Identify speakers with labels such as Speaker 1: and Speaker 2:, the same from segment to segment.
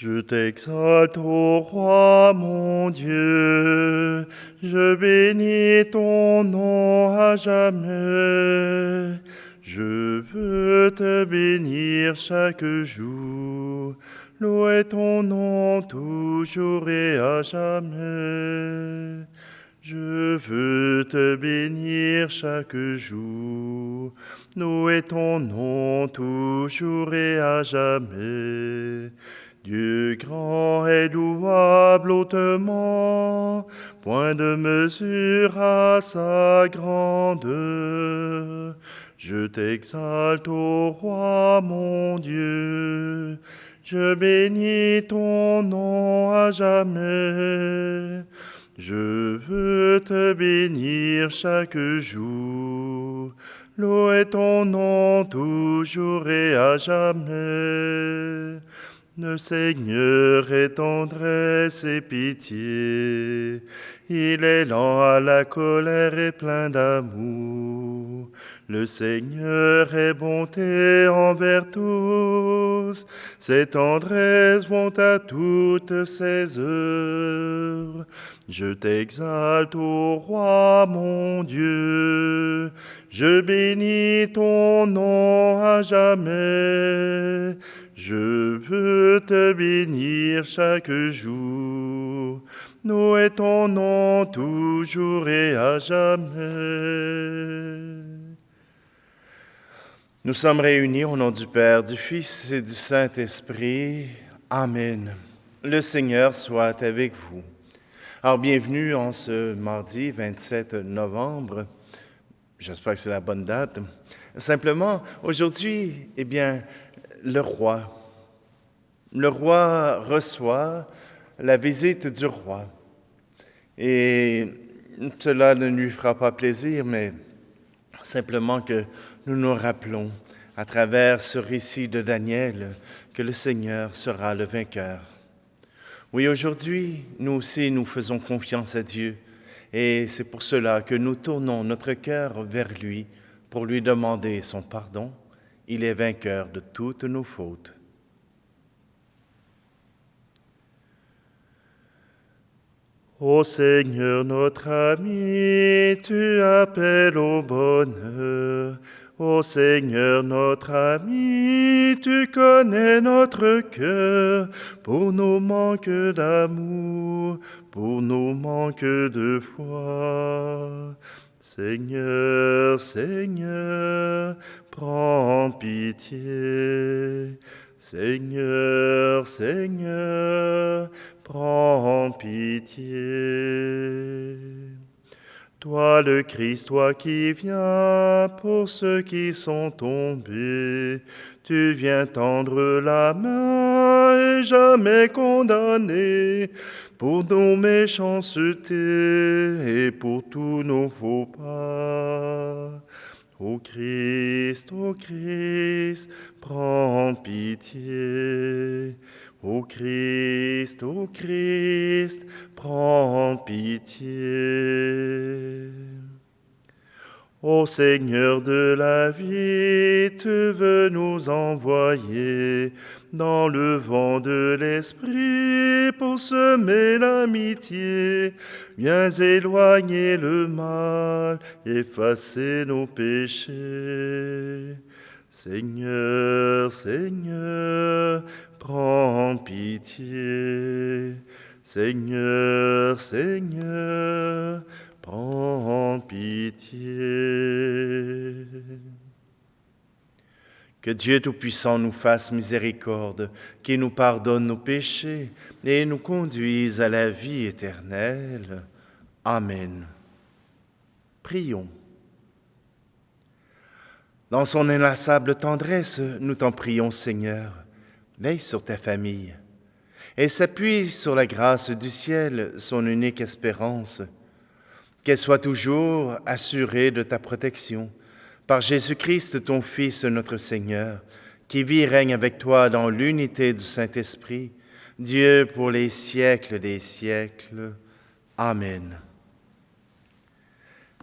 Speaker 1: Je t'exalte, ô roi mon Dieu, je bénis ton nom à jamais. Je veux te bénir chaque jour, louer ton nom toujours et à jamais. Je veux te bénir chaque jour, louer ton nom toujours et à jamais. Dieu grand et louable hautement, point de mesure à sa grandeur. Je t'exalte, ô roi mon Dieu, je bénis ton nom à jamais. Je veux te bénir chaque jour, louer ton nom toujours et à jamais. Le Seigneur est tendresse et pitié, il est lent à la colère et plein d'amour. Le Seigneur est bonté envers tous, ses tendresses vont à toutes ses œuvres. Je t'exalte, ô roi mon Dieu, je bénis ton nom à jamais. Je veux te bénir chaque jour, louer ton nom toujours et à jamais. Nous sommes réunis au nom du Père, du Fils et du Saint-Esprit. Amen. Le Seigneur soit avec vous. Alors, bienvenue en ce mardi 27 novembre. J'espère que c'est la bonne date. Simplement, aujourd'hui, le roi reçoit la visite du roi. Et cela ne lui fera pas plaisir, mais simplement que nous nous rappelons à travers ce récit de Daniel que le Seigneur sera le vainqueur. Oui, aujourd'hui, nous aussi, nous faisons confiance à Dieu et c'est pour cela que nous tournons notre cœur vers lui pour lui demander son pardon. Il est vainqueur de toutes nos fautes. Ô Seigneur notre ami, tu appelles au bonheur. Ô Seigneur notre ami, tu connais notre cœur, pour nos manques d'amour, pour nos manques de foi. Seigneur, Seigneur, prends pitié. Seigneur, Seigneur, prends pitié. Toi le Christ, toi qui viens pour ceux qui sont tombés, tu viens tendre la main et jamais condamner pour nos méchancetés et pour tous nos faux pas. Ô Christ, prends pitié. Ô Christ, prends pitié. Ô Seigneur de la vie, tu veux nous envoyer dans le vent de l'Esprit pour semer l'amitié. Viens éloigner le mal, effacer nos péchés. Seigneur, Seigneur, prends pitié. Seigneur, Seigneur, prends pitié. Que Dieu Tout-Puissant nous fasse miséricorde, qu'il nous pardonne nos péchés et nous conduise à la vie éternelle. Amen. Prions. Dans son inlassable tendresse, nous t'en prions, Seigneur. Veille sur ta famille et s'appuie sur la grâce du ciel, son unique espérance. Qu'elle soit toujours assurée de ta protection par Jésus-Christ, ton Fils, notre Seigneur, qui vit et règne avec toi dans l'unité du Saint-Esprit, Dieu pour les siècles des siècles. Amen.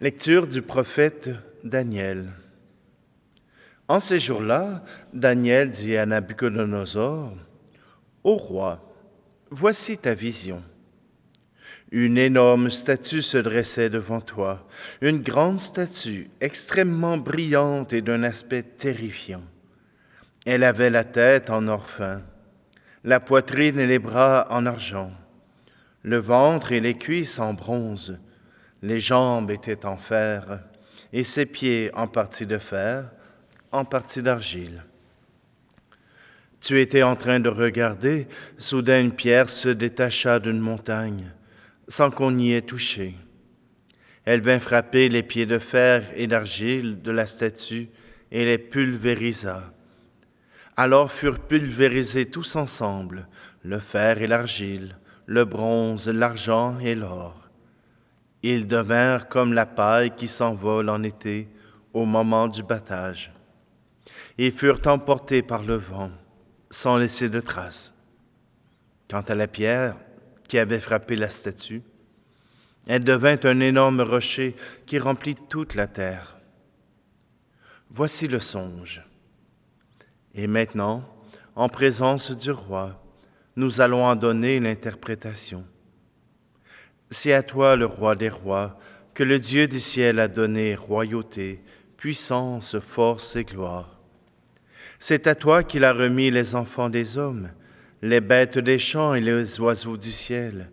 Speaker 1: Lecture du prophète Daniel. En ces jours-là, Daniel dit à Nabuchodonosor, Ô roi, voici ta vision. Une énorme statue se dressait devant toi, une grande statue extrêmement brillante et d'un aspect terrifiant. Elle avait la tête en or fin, la poitrine et les bras en argent, le ventre et les cuisses en bronze, les jambes étaient en fer, et ses pieds en partie de fer, en partie d'argile. Tu étais en train de regarder, soudain une pierre se détacha d'une montagne, sans qu'on y ait touché. Elle vint frapper les pieds de fer et d'argile de la statue et les pulvérisa. Alors furent pulvérisés tous ensemble, le fer et l'argile, le bronze, l'argent et l'or. Ils devinrent comme la paille qui s'envole en été au moment du battage. Ils furent emportés par le vent, sans laisser de traces. Quant à la pierre qui avait frappé la statue, elle devint un énorme rocher qui remplit toute la terre. Voici le songe. Et maintenant, en présence du roi, nous allons en donner l'interprétation. C'est à toi, le roi des rois, que le Dieu du ciel a donné royauté, puissance, force et gloire. C'est à toi qu'il a remis les enfants des hommes, les bêtes des champs et les oiseaux du ciel,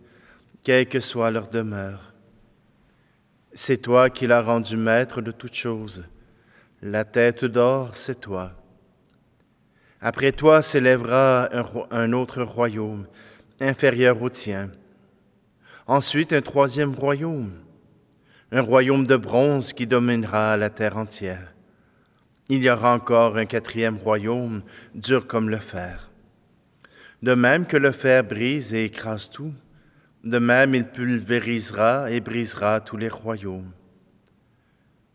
Speaker 1: quelle que soit leur demeure. C'est toi qui l'as rendu maître de toutes choses. La tête d'or, c'est toi. Après toi s'élèvera un autre royaume, inférieur au tien. Ensuite, un troisième royaume, un royaume de bronze qui dominera la terre entière. Il y aura encore un quatrième royaume, dur comme le fer. De même que le fer brise et écrase tout, de même il pulvérisera et brisera tous les royaumes.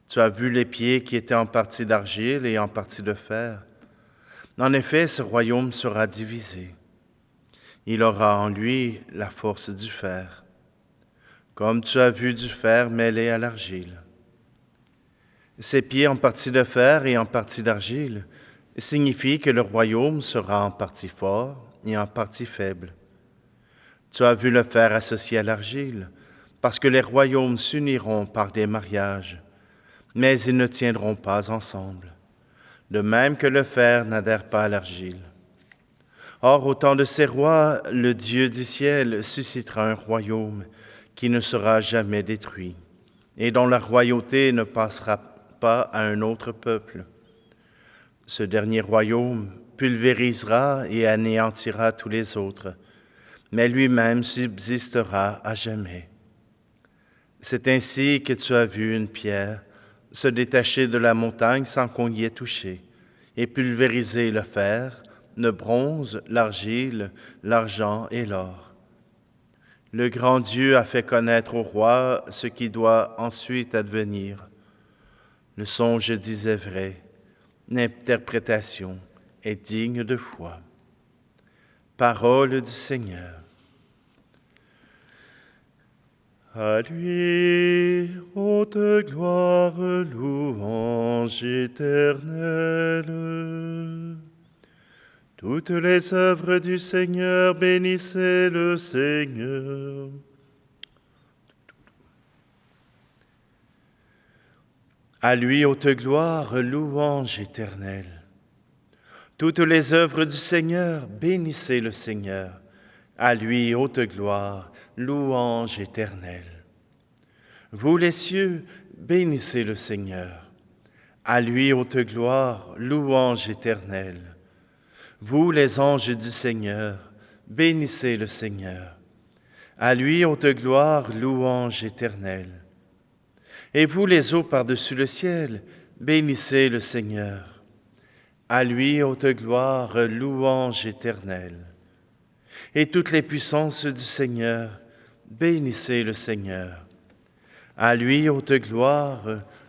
Speaker 1: Tu as vu les pieds qui étaient en partie d'argile et en partie de fer. En effet, ce royaume sera divisé. Il aura en lui la force du fer, comme tu as vu du fer mêlé à l'argile. Ses pieds en partie de fer et en partie d'argile signifient que le royaume sera en partie fort et en partie faible. Tu as vu le fer associé à l'argile, parce que les royaumes s'uniront par des mariages, mais ils ne tiendront pas ensemble, de même que le fer n'adhère pas à l'argile. Or, au temps de ces rois, le Dieu du ciel suscitera un royaume qui ne sera jamais détruit, et dont la royauté ne passera pas à un autre peuple. Ce dernier royaume pulvérisera et anéantira tous les autres, mais lui-même subsistera à jamais. C'est ainsi que tu as vu une pierre se détacher de la montagne sans qu'on y ait touché, et pulvériser le fer, le bronze, l'argile, l'argent et l'or. Le grand Dieu a fait connaître au roi ce qui doit ensuite advenir. Le songe disait vrai, l'interprétation est digne de foi. Parole du Seigneur. À lui, haute gloire, louange éternelle. Toutes les œuvres du Seigneur, bénissez le Seigneur. À lui, haute gloire, louange éternelle. Toutes les œuvres du Seigneur, bénissez le Seigneur. À lui, haute gloire, louange éternelle. Vous les cieux, bénissez le Seigneur. À lui, haute gloire, louange éternelle. Vous les anges du Seigneur, bénissez le Seigneur. À lui, haute gloire, louange éternelle. Et vous les eaux par-dessus le ciel, bénissez le Seigneur. À lui, haute gloire, louange éternelle. Et toutes les puissances du Seigneur, bénissez le Seigneur. À lui, haute gloire,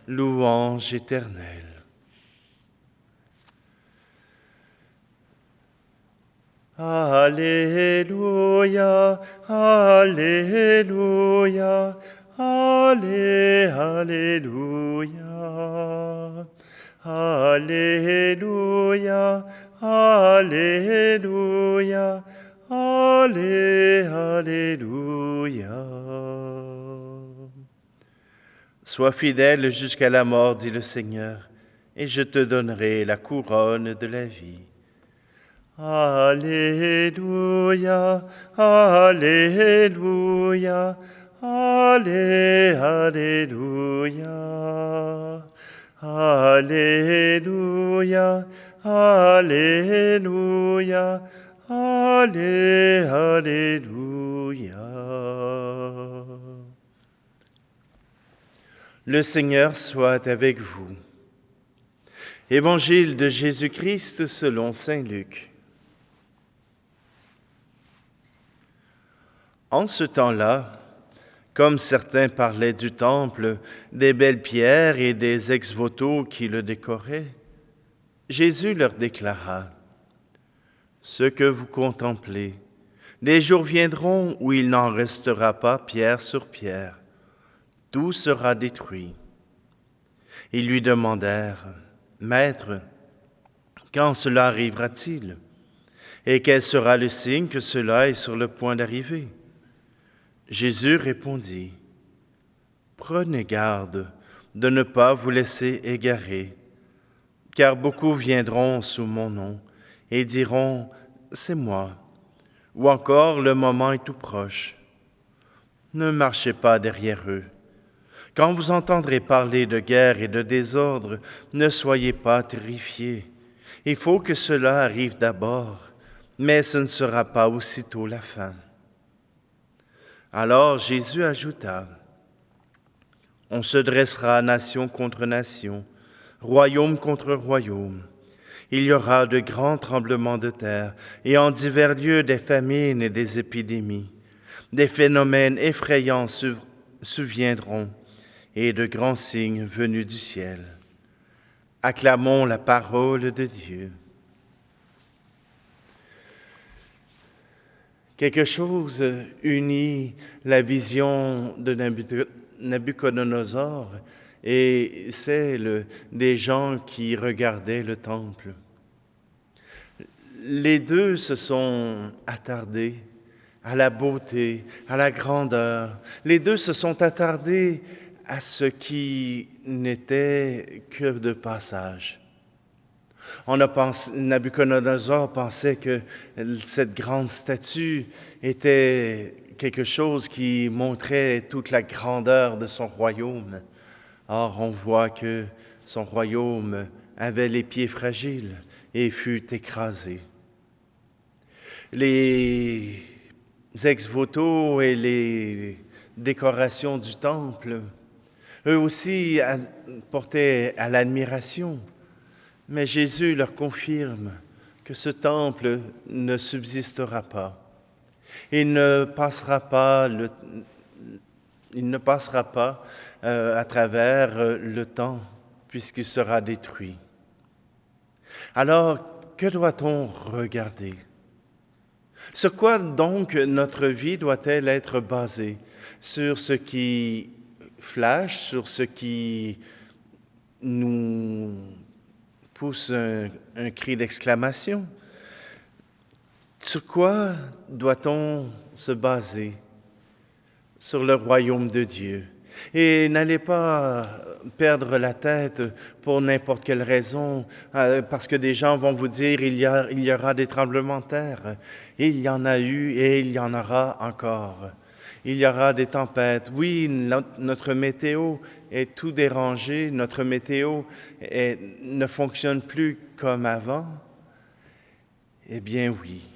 Speaker 1: louange éternelle. Alléluia, Alléluia, Alléluia, Alléluia, Alléluia, Allez, alléluia. Sois fidèle jusqu'à la mort, dit le Seigneur, et je te donnerai la couronne de la vie. Alléluia, alléluia, allé, alléluia, alléluia, alléluia, allé, alléluia. Le Seigneur soit avec vous. Évangile de Jésus-Christ selon saint Luc. En ce temps-là, comme certains parlaient du temple, des belles pierres et des ex-voto qui le décoraient, Jésus leur déclara: « Ce que vous contemplez, des jours viendront où il n'en restera pas pierre sur pierre. Tout sera détruit. » Ils lui demandèrent: « Maître, quand cela arrivera-t-il? Et quel sera le signe que cela est sur le point d'arriver? » Jésus répondit: « Prenez garde de ne pas vous laisser égarer, car beaucoup viendront sous mon nom et diront: C'est moi, ou encore le moment est tout proche. Ne marchez pas derrière eux. Quand vous entendrez parler de guerre et de désordre, ne soyez pas terrifiés. Il faut que cela arrive d'abord, mais ce ne sera pas aussitôt la fin. » Alors Jésus ajouta: « On se dressera nation contre nation, royaume contre royaume. Il y aura de grands tremblements de terre et en divers lieux des famines et des épidémies. Des phénomènes effrayants surviendront et de grands signes venus du ciel. Acclamons la parole de Dieu. » Quelque chose unit la vision de Nabuchodonosor et celle des gens qui regardaient le temple. Les deux se sont attardés à la beauté, à la grandeur. Les deux se sont attardés à ce qui n'était que de passage. Nabuchodonosor pensait que cette grande statue était quelque chose qui montrait toute la grandeur de son royaume. Or, on voit que son royaume avait les pieds fragiles et fut écrasé. Les ex-voto et les décorations du temple, eux aussi portaient à l'admiration. Mais Jésus leur confirme que ce temple ne subsistera pas. Il ne passera pas à travers le temps, puisqu'il sera détruit. Alors, que doit-on regarder? Sur quoi donc notre vie doit-elle être basée? Sur ce qui flash, sur ce qui nous pousse un cri d'exclamation? Sur quoi doit-on se baser? Sur le royaume de Dieu. Et n'allez pas perdre la tête pour n'importe quelle raison, parce que des gens vont vous dire il y aura des tremblements de terre. Et il y en a eu et il y en aura encore. Il y aura des tempêtes. Oui, notre météo est tout dérangée, notre météo ne fonctionne plus comme avant. Eh bien oui,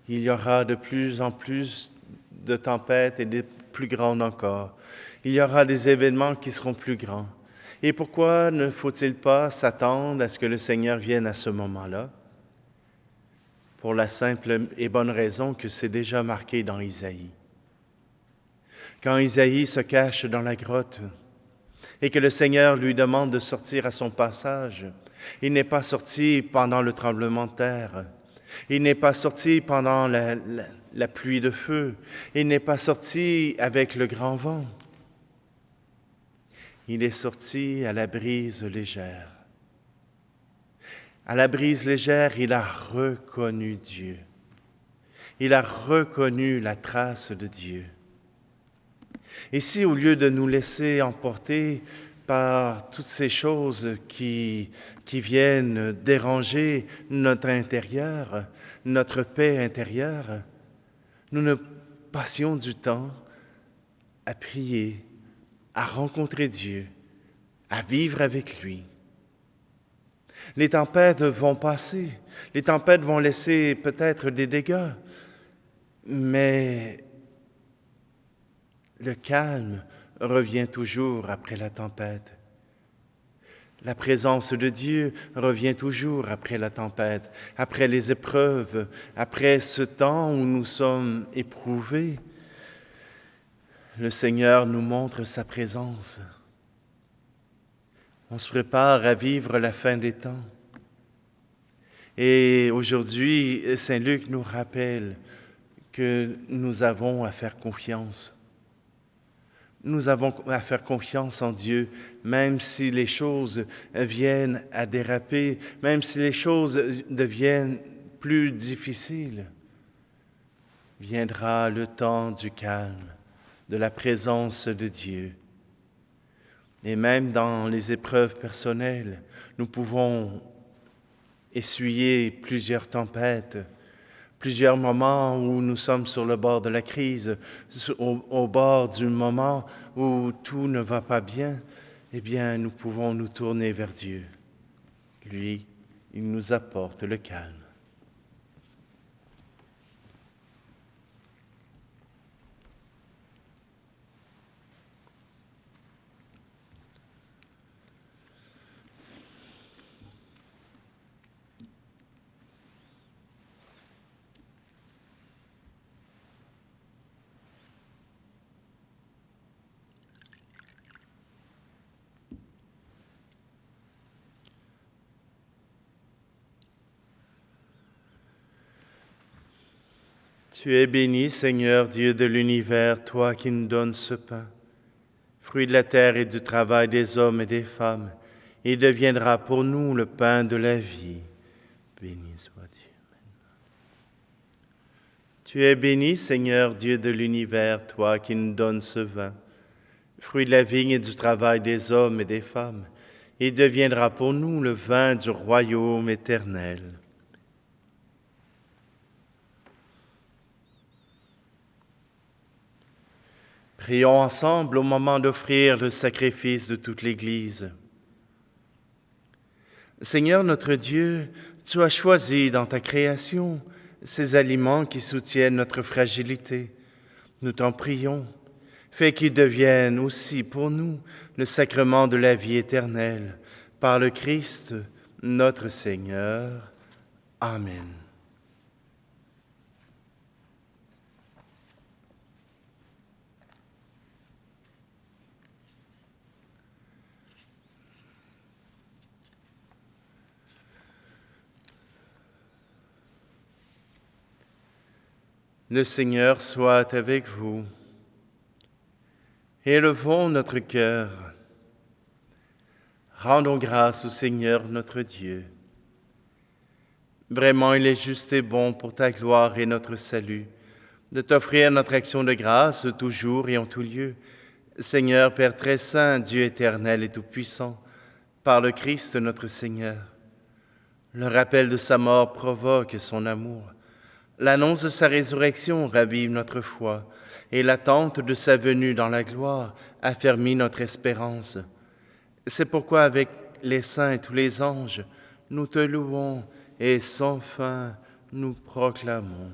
Speaker 1: il y aura de plus en plus de tempêtes et de plus grandes encore. Il y aura des événements qui seront plus grands. Et pourquoi ne faut-il pas s'attendre à ce que le Seigneur vienne à ce moment-là? Pour la simple et bonne raison que c'est déjà marqué dans Isaïe. Quand Isaïe se cache dans la grotte et que le Seigneur lui demande de sortir à son passage, il n'est pas sorti pendant le tremblement de terre, il n'est pas sorti pendant la pluie de feu, il n'est pas sorti avec le grand vent. Il est sorti à la brise légère. À la brise légère, il a reconnu Dieu. il a reconnu la trace de Dieu. Et si au lieu de nous laisser emporter par toutes ces choses qui viennent déranger notre intérieur, notre paix intérieure, nous ne passions du temps à prier, à rencontrer Dieu, à vivre avec lui. Les tempêtes vont passer, les tempêtes vont laisser peut-être des dégâts, mais le calme revient toujours après la tempête. La présence de Dieu revient toujours après la tempête, après les épreuves, après ce temps où nous sommes éprouvés. Le Seigneur nous montre sa présence. On se prépare à vivre la fin des temps. Et aujourd'hui, Saint Luc nous rappelle que nous avons à faire confiance. Nous avons à faire confiance en Dieu, même si les choses viennent à déraper, même si les choses deviennent plus difficiles. Viendra le temps du calme, de la présence de Dieu. Et même dans les épreuves personnelles, nous pouvons essuyer plusieurs tempêtes, plusieurs moments où nous sommes sur le bord de la crise, au bord du moment où tout ne va pas bien, eh bien, nous pouvons nous tourner vers Dieu. Lui, il nous apporte le calme. Tu es béni, Seigneur, Dieu de l'univers, toi qui nous donnes ce pain, fruit de la terre et du travail des hommes et des femmes. Il deviendra pour nous le pain de la vie. Béni soit Dieu. Tu es béni, Seigneur, Dieu de l'univers, toi qui nous donnes ce vin, fruit de la vigne et du travail des hommes et des femmes. Il deviendra pour nous le vin du royaume éternel. Prions ensemble au moment d'offrir le sacrifice de toute l'Église. Seigneur notre Dieu, tu as choisi dans ta création ces aliments qui soutiennent notre fragilité. Nous t'en prions, fais qu'ils deviennent aussi pour nous le sacrement de la vie éternelle, par le Christ notre Seigneur. Amen. Le Seigneur soit avec vous. Élevons notre cœur. Rendons grâce au Seigneur notre Dieu. Vraiment, il est juste et bon pour ta gloire et notre salut, de t'offrir notre action de grâce toujours et en tout lieu. Seigneur, Père très saint, Dieu éternel et tout-puissant, par le Christ notre Seigneur. Le rappel de sa mort provoque son amour. L'annonce de sa résurrection ravive notre foi, et l'attente de sa venue dans la gloire affermit notre espérance. C'est pourquoi avec les saints et tous les anges, nous te louons et sans fin nous proclamons.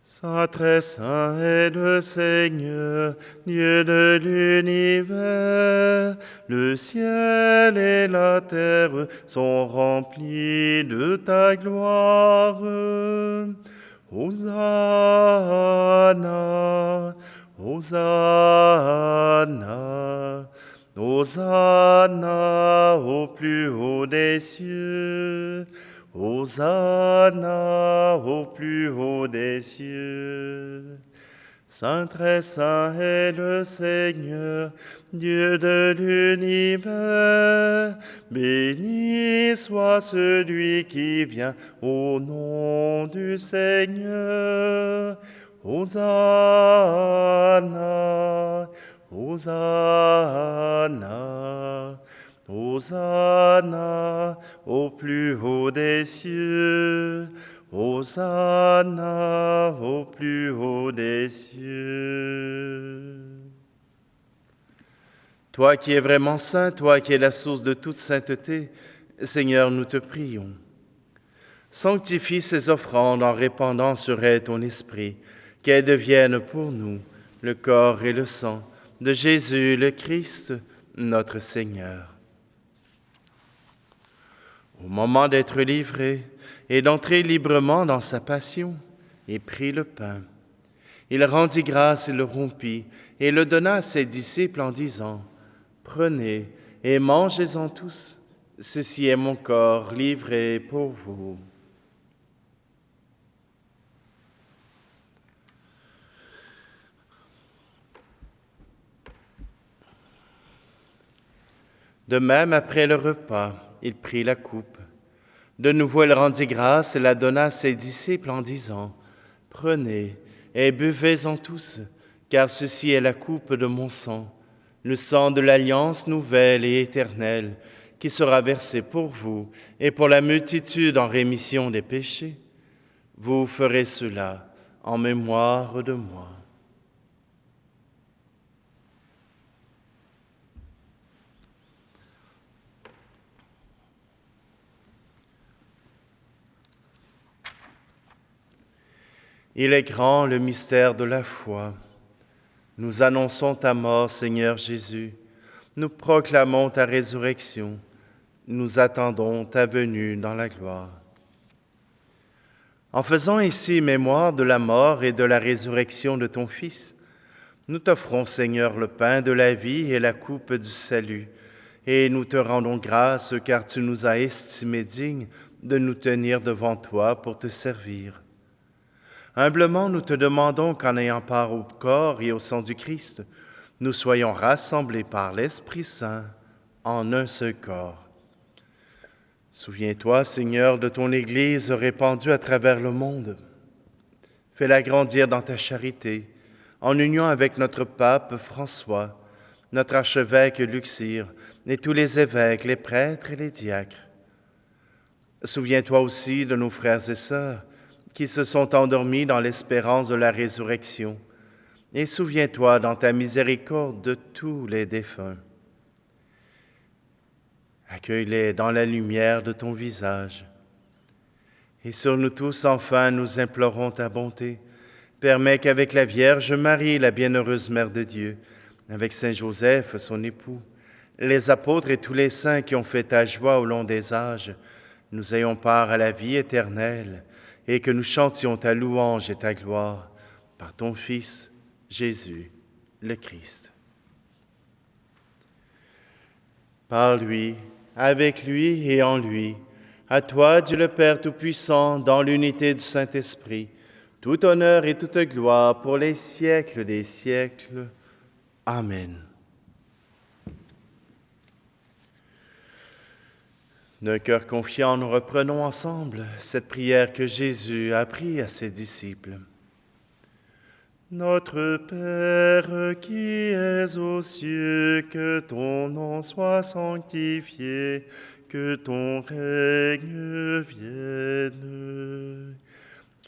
Speaker 1: Saint, très saint est le Seigneur, Dieu de l'univers. Le ciel et la terre sont remplis de ta gloire. Hosanna, Hosanna, Hosanna au plus haut des cieux. Hosanna au plus haut des cieux. Saint, très saint est le Seigneur, Dieu de l'univers. Béni soit celui qui vient au nom du Seigneur. Hosanna, Hosanna, Hosanna au plus haut des cieux. Hosanna au plus haut des cieux. Toi qui es vraiment saint, toi qui es la source de toute sainteté, Seigneur, nous te prions. Sanctifie ces offrandes en répandant sur elles ton esprit, qu'elles deviennent pour nous le corps et le sang de Jésus le Christ, notre Seigneur. Au moment d'être livré et d'entrer librement dans sa passion, il prit le pain. Il rendit grâce et le rompit et le donna à ses disciples en disant : « Prenez et mangez-en tous, ceci est mon corps livré pour vous. » De même, après le repas, il prit la coupe. De nouveau, il rendit grâce et la donna à ses disciples en disant : « Prenez et buvez-en tous, car ceci est la coupe de mon sang, le sang de l'alliance nouvelle et éternelle, qui sera versé pour vous et pour la multitude en rémission des péchés. Vous ferez cela en mémoire de moi. » Il est grand le mystère de la foi. Nous annonçons ta mort, Seigneur Jésus. Nous proclamons ta résurrection. Nous attendons ta venue dans la gloire. En faisant ici mémoire de la mort et de la résurrection de ton Fils, nous t'offrons, Seigneur, le pain de la vie et la coupe du salut, et nous te rendons grâce car tu nous as estimés dignes de nous tenir devant toi pour te servir. Humblement, nous te demandons qu'en ayant part au corps et au sang du Christ, nous soyons rassemblés par l'Esprit Saint en un seul corps. Souviens-toi, Seigneur, de ton Église répandue à travers le monde. Fais-la grandir dans ta charité, en union avec notre pape François, notre archevêque Luxire, et tous les évêques, les prêtres et les diacres. Souviens-toi aussi de nos frères et sœurs qui se sont endormis dans l'espérance de la résurrection, et souviens-toi dans ta miséricorde de tous les défunts. Accueille-les dans la lumière de ton visage. Et sur nous tous, enfin, nous implorons ta bonté. Permets qu'avec la Vierge Marie, la bienheureuse Mère de Dieu, avec Saint Joseph, son époux, les apôtres et tous les saints qui ont fait ta joie au long des âges, nous ayons part à la vie éternelle et que nous chantions ta louange et ta gloire par ton Fils, Jésus, le Christ. Par lui, avec lui et en lui, à toi, Dieu le Père Tout-Puissant, dans l'unité du Saint-Esprit, tout honneur et toute gloire pour les siècles des siècles. Amen. D'un cœur confiant, nous reprenons ensemble cette prière que Jésus a apprise à ses disciples. Notre Père qui es aux cieux, que ton nom soit sanctifié, que ton règne vienne,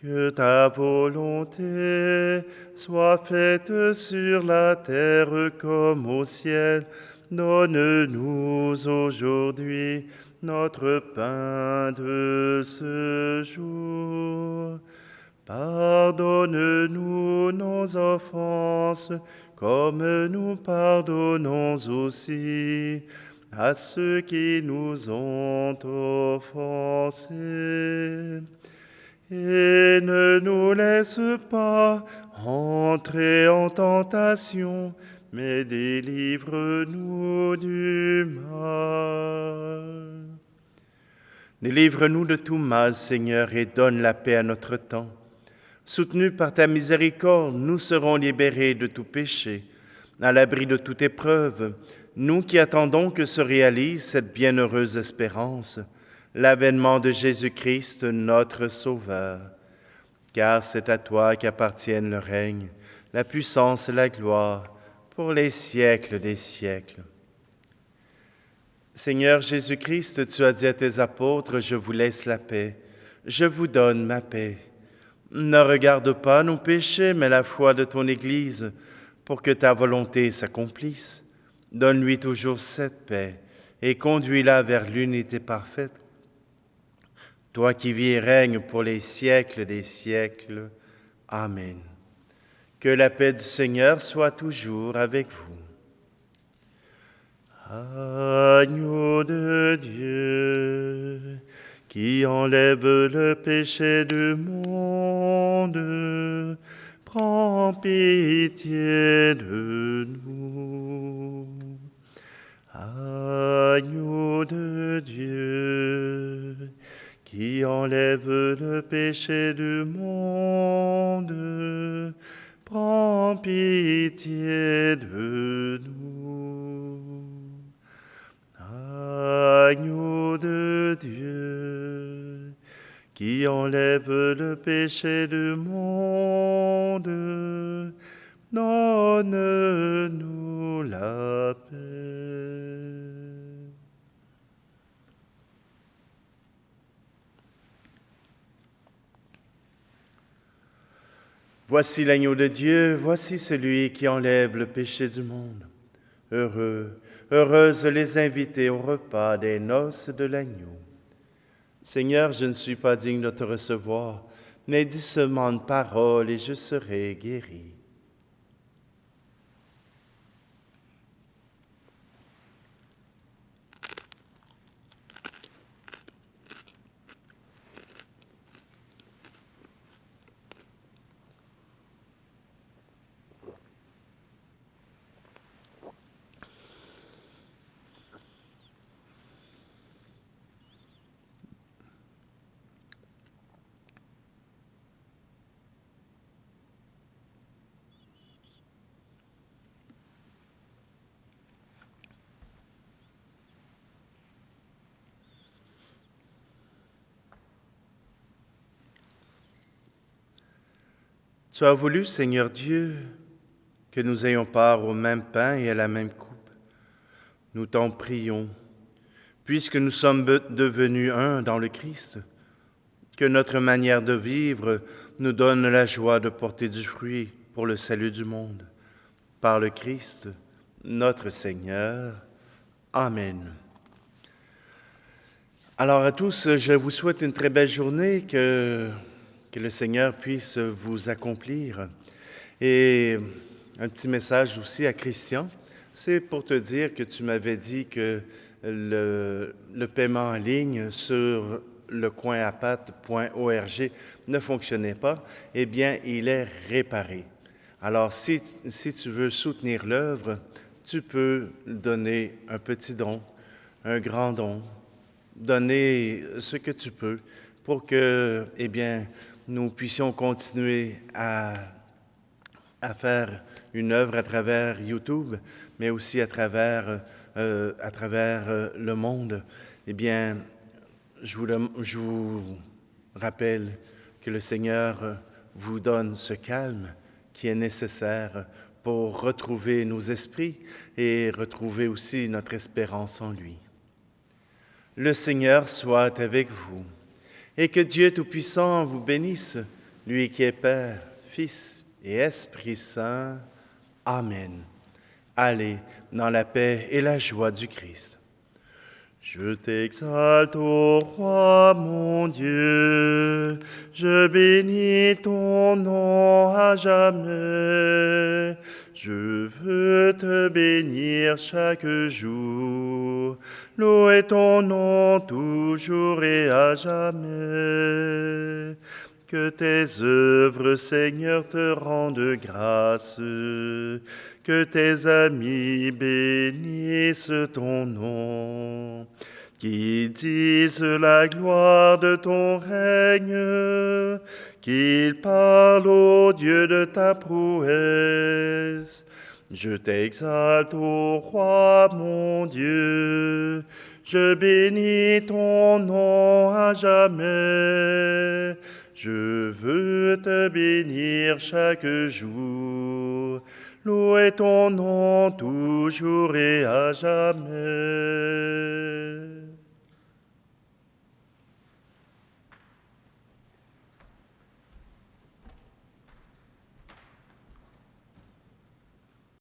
Speaker 1: que ta volonté soit faite sur la terre comme au ciel. Donne-nous aujourd'hui notre pain de ce jour. Pardonne-nous nos offenses, comme nous pardonnons aussi à ceux qui nous ont offensés. Et ne nous laisse pas entrer en tentation, mais délivre-nous du mal. Délivre-nous de tout mal, Seigneur, et donne la paix à notre temps. Soutenus par ta miséricorde, nous serons libérés de tout péché, à l'abri de toute épreuve, nous qui attendons que se réalise cette bienheureuse espérance, l'avènement de Jésus-Christ, notre Sauveur. Car c'est à toi qu'appartiennent le règne, la puissance et la gloire, pour les siècles des siècles. Seigneur Jésus-Christ, tu as dit à tes apôtres, je vous laisse la paix, je vous donne ma paix. Ne regarde pas nos péchés, mais la foi de ton Église, pour que ta volonté s'accomplisse. Donne-lui toujours cette paix et conduis-la vers l'unité parfaite. Toi qui vis et règnes pour les siècles des siècles. Amen. Que la paix du Seigneur soit toujours avec vous. Agneau de Dieu, qui enlève le péché du monde, prends pitié de nous. Agneau de Dieu, qui enlève le péché du monde, prends pitié de nous. Agneau de Dieu, qui enlève le péché du monde, donne-nous la paix. Voici l'agneau de Dieu, voici celui qui enlève le péché du monde. Heureuses les invités au repas des noces de l'agneau. Seigneur, je ne suis pas digne de te recevoir, mais dis seulement une parole et je serai guéri. Tu as voulu, Seigneur Dieu, que nous ayons part au même pain et à la même coupe. Nous t'en prions, puisque nous sommes devenus un dans le Christ, que notre manière de vivre nous donne la joie de porter du fruit pour le salut du monde. Par le Christ, notre Seigneur. Amen. Alors à tous, je vous souhaite une très belle journée, que le Seigneur puisse vous accomplir. Et un petit message aussi à Christian, c'est pour te dire que tu m'avais dit que le paiement en ligne sur lecoinapatte.org ne fonctionnait pas. Eh bien, il est réparé. Alors, si tu veux soutenir l'œuvre, tu peux donner un petit don, un grand don, donner ce que tu peux pour que, eh bien, nous puissions continuer à faire une œuvre à travers YouTube, mais aussi à travers le monde. Eh bien, je vous rappelle que le Seigneur vous donne ce calme qui est nécessaire pour retrouver nos esprits et retrouver aussi notre espérance en lui. Le Seigneur soit avec vous et que Dieu Tout-Puissant vous bénisse, lui qui est Père, Fils et Esprit Saint. Amen. Allez dans la paix et la joie du Christ. Je t'exalte, ô Roi mon Dieu, je bénis ton nom à jamais. Je veux te bénir chaque jour, louer ton nom toujours et à jamais. Que tes œuvres, Seigneur, te rendent grâce, que tes amis bénissent ton nom, qui disent la gloire de ton règne, qu'il parle au Dieu de ta prouesse. Je t'exalte, ô roi mon Dieu, je bénis ton nom à jamais. Je veux te bénir chaque jour, louer ton nom toujours et à jamais.